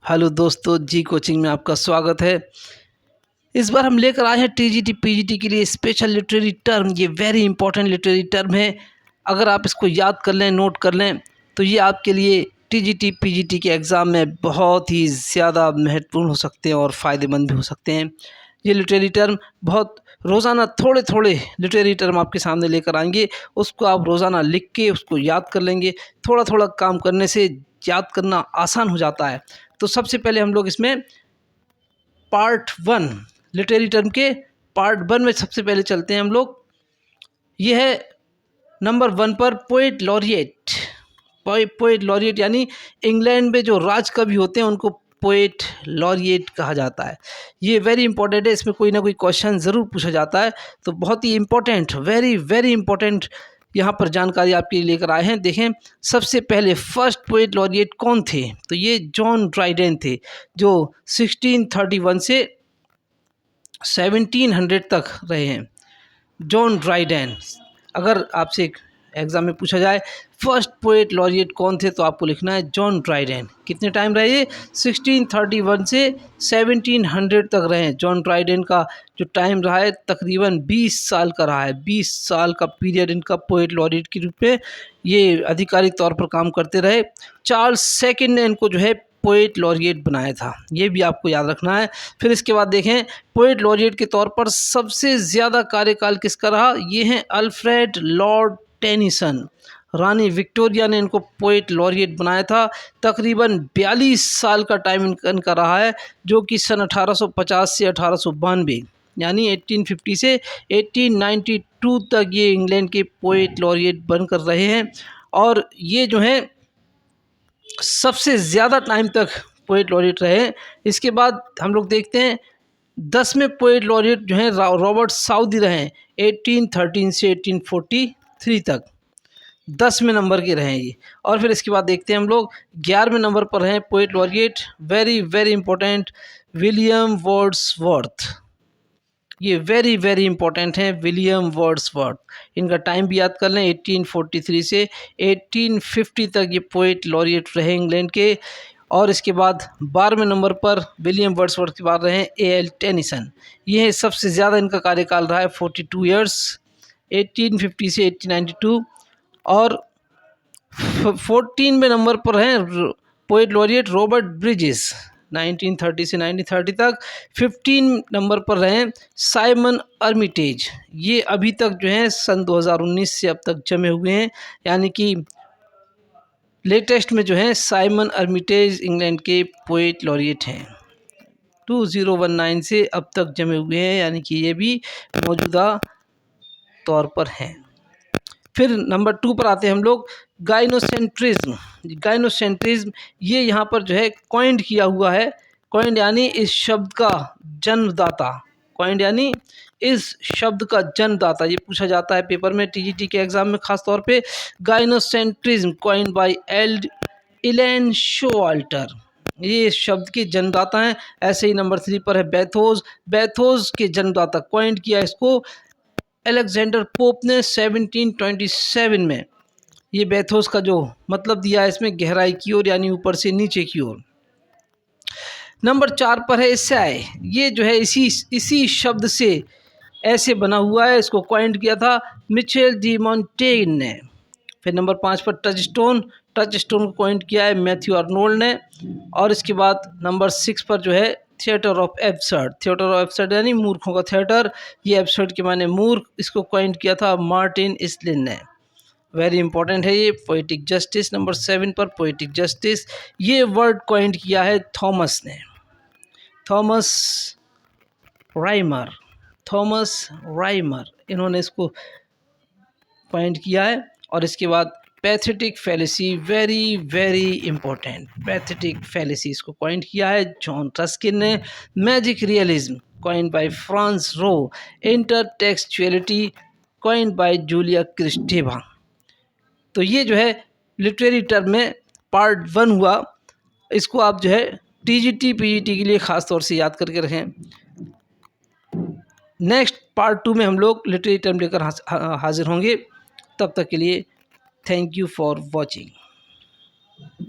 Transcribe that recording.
Hello दोस्तों, जी coaching में आपका स्वागत है। इस बार हम लेकर आए हैं टीजीटी पीजीटी के लिए स्पेशल लिटरेरी टर्म। ये वेरी इंपॉर्टेंट लिटरेरी टर्म है। अगर आप इसको याद कर लें, नोट कर लें, तो ये आपके लिए टीजीटी पीजीटी के एग्ज़ाम में बहुत ही ज़्यादा महत्वपूर्ण हो सकते हैं और फ़ायदेमंद भी हो सकते हैं। ये लिटरेरी टर्म बहुत रोज़ाना थोड़े थोड़े लिटरेरी टर्म आपके सामने लेकर आएंगे। उसको आप रोज़ाना लिख के उसको याद कर लेंगे। थोड़ा थोड़ा काम करने से याद करना आसान हो जाता है। तो सबसे पहले हम लोग इसमें पार्ट 1 लिटरेरी टर्म के पार्ट 1 में सबसे पहले चलते हैं हम लोग। ये है नंबर 1 पर पोएट लॉरिएट। पोएट लॉरिएट यानी इंग्लैंड में जो राज कवि होते हैं उनको पोएट लॉरिएट कहा जाता है। ये वेरी इंपॉर्टेंट है। इसमें कोई ना कोई क्वेश्चन ज़रूर पूछा जाता है, तो बहुत ही इम्पोर्टेंट, वेरी वेरी इंपॉर्टेंट यहाँ पर जानकारी आपके लिए लेकर आए हैं। देखें, सबसे पहले फर्स्ट पोएट लॉरिएट कौन थे? तो ये जॉन ड्राइडेन थे, जो 1631 से 1700 तक रहे हैं। John Dryden. अगर आपसे एग्ज़ाम में पूछा जाए फर्स्ट पोएट लॉरिएट कौन थे, तो आपको लिखना है जॉन ड्राइडेन। कितने टाइम रहे ये? 1631 से 1700 तक रहे हैं। जॉन ड्राइडेन का जो टाइम रहा है तकरीबन 20 साल का रहा है। 20 साल का पीरियड इनका पोएट लॉरिएट के रूप में ये आधिकारिक तौर पर काम करते रहे। चार्ल्स सेकंड ने इनको जो है पोएट लॉरिएट बनाया था, ये भी आपको याद रखना है। फिर इसके बाद देखें, पोएट लॉरिएट के तौर पर सबसे ज़्यादा कार्यकाल किसका रहा? ये हैं अल्फ्रेड लॉर्ड टेनिसन। रानी विक्टोरिया ने इनको पोएट लॉरिएट बनाया था। तकरीबन 42 साल का टाइम इनका रहा है, जो कि सन 1850 से 1892 यानी 1850 से 1892 तक ये इंग्लैंड के पोएट लॉरिएट बनकर रहे हैं। और ये जो हैं सबसे ज़्यादा टाइम तक पोएट लॉरिएट रहे। इसके बाद हम लोग देखते हैं 10वें पोएट लॉरिएट जो हैं रॉबर्ट साउदी रहे हैं। 1813 से 1843 तक 10वें नंबर के रहे ये। और फिर इसके बाद देखते हैं हम लोग 11वें नंबर पर हैं poet laureate, very very important, William Wordsworth. ये वेरी वेरी इंपॉर्टेंट हैं, विलियम वर्ड्सवर्थ। इनका टाइम भी याद कर लें, 1843 से 1850 तक ये पोएट लॉरिएट रहे इंग्लैंड के। और इसके बाद 12वें नंबर पर विलियम वर्ड्सवर्थ के बाद रहे ए.एल. टेनिसन। ये सबसे ज़्यादा इनका कार्यकाल रहा है 42 ईयर्स, 1850 से 1892। और 14वें नंबर पर हैं पोएट लॉरिएट रॉबर्ट ब्रिजेस, 1930 से 1930 तक। 15 नंबर पर रहे साइमन अर्मिटेज। ये अभी तक जो हैं सन 2019 से अब तक जमे हुए हैं, यानी कि लेटेस्ट में जो है साइमन अर्मिटेज इंग्लैंड के पोएट लॉरिएट हैं। 2019 से अब तक जमे हुए हैं, यानी कि ये भी मौजूदा तौर पर हैं। फिर नंबर 2 पर आते हैं हम लोग, गाइनोसेंट्रिज्म। गाइनोसेंट्रिज्म ये यहाँ पर जो है कॉइंड किया हुआ है। कॉइंड यानी इस शब्द का जन्मदाता। कॉइंड यानी इस शब्द का जन्मदाता। ये पूछा जाता है पेपर में, टीजीटी के एग्जाम में खास तौर पे। गाइनोसेंट्रिज्म कॉइंड बाय इलैन शोवाल्टर, ये इस शब्द के जन्मदाता हैं। ऐसे ही नंबर 3 पर है बेथोस। बेथोस के जन्मदाता, कॉइंड किया इसको अलेक्जेंडर पोप ने 1727 में। ये बेथोस का जो मतलब दिया है इसमें गहराई की ओर, यानी ऊपर से नीचे की ओर। नंबर 4 पर है एसाई। ये जो है इसी शब्द से ऐसे बना हुआ है, इसको कॉइंड किया था मिचेल डी मॉन्टेन ने। फिर नंबर 5 पर टचस्टोन। टचस्टोन को कॉइंड किया है मैथ्यू आर्नोल्ड ने। और इसके बाद नंबर 6 पर जो है theatre of absurd. Theatre of absurd यानी मूर्खों का थिएटर। ये एब्सर्ड के माने मूर्ख, इसको कॉइंड किया था मार्टिन इसलिन ने। वेरी इंपॉर्टेंट है ये। पोएटिक जस्टिस नंबर 7 पर, पोएटिक जस्टिस ये वर्ड कॉइंड किया है थॉमस ने, थॉमस राइमर। थॉमस राइमर इन्होंने इसको कॉइंड किया है। और इसके बाद pathetic fallacy, very very important, pathetic fallacy इसको कॉइंड किया है जॉन रस्किन ने। Magic realism coined by France Roh. Intertextuality coined by Julia Kristeva. तो ये जो है लिटरेरी टर्म में पार्ट 1 हुआ। इसको आप जो है टीजीटी पीजीटी के लिए ख़ास तौर से याद करके रखें। नेक्स्ट पार्ट 2 में हम लोग लिटरेरी टर्म लेकर हाजिर होंगे। तब तक के लिए थैंक यू फॉर वॉचिंग।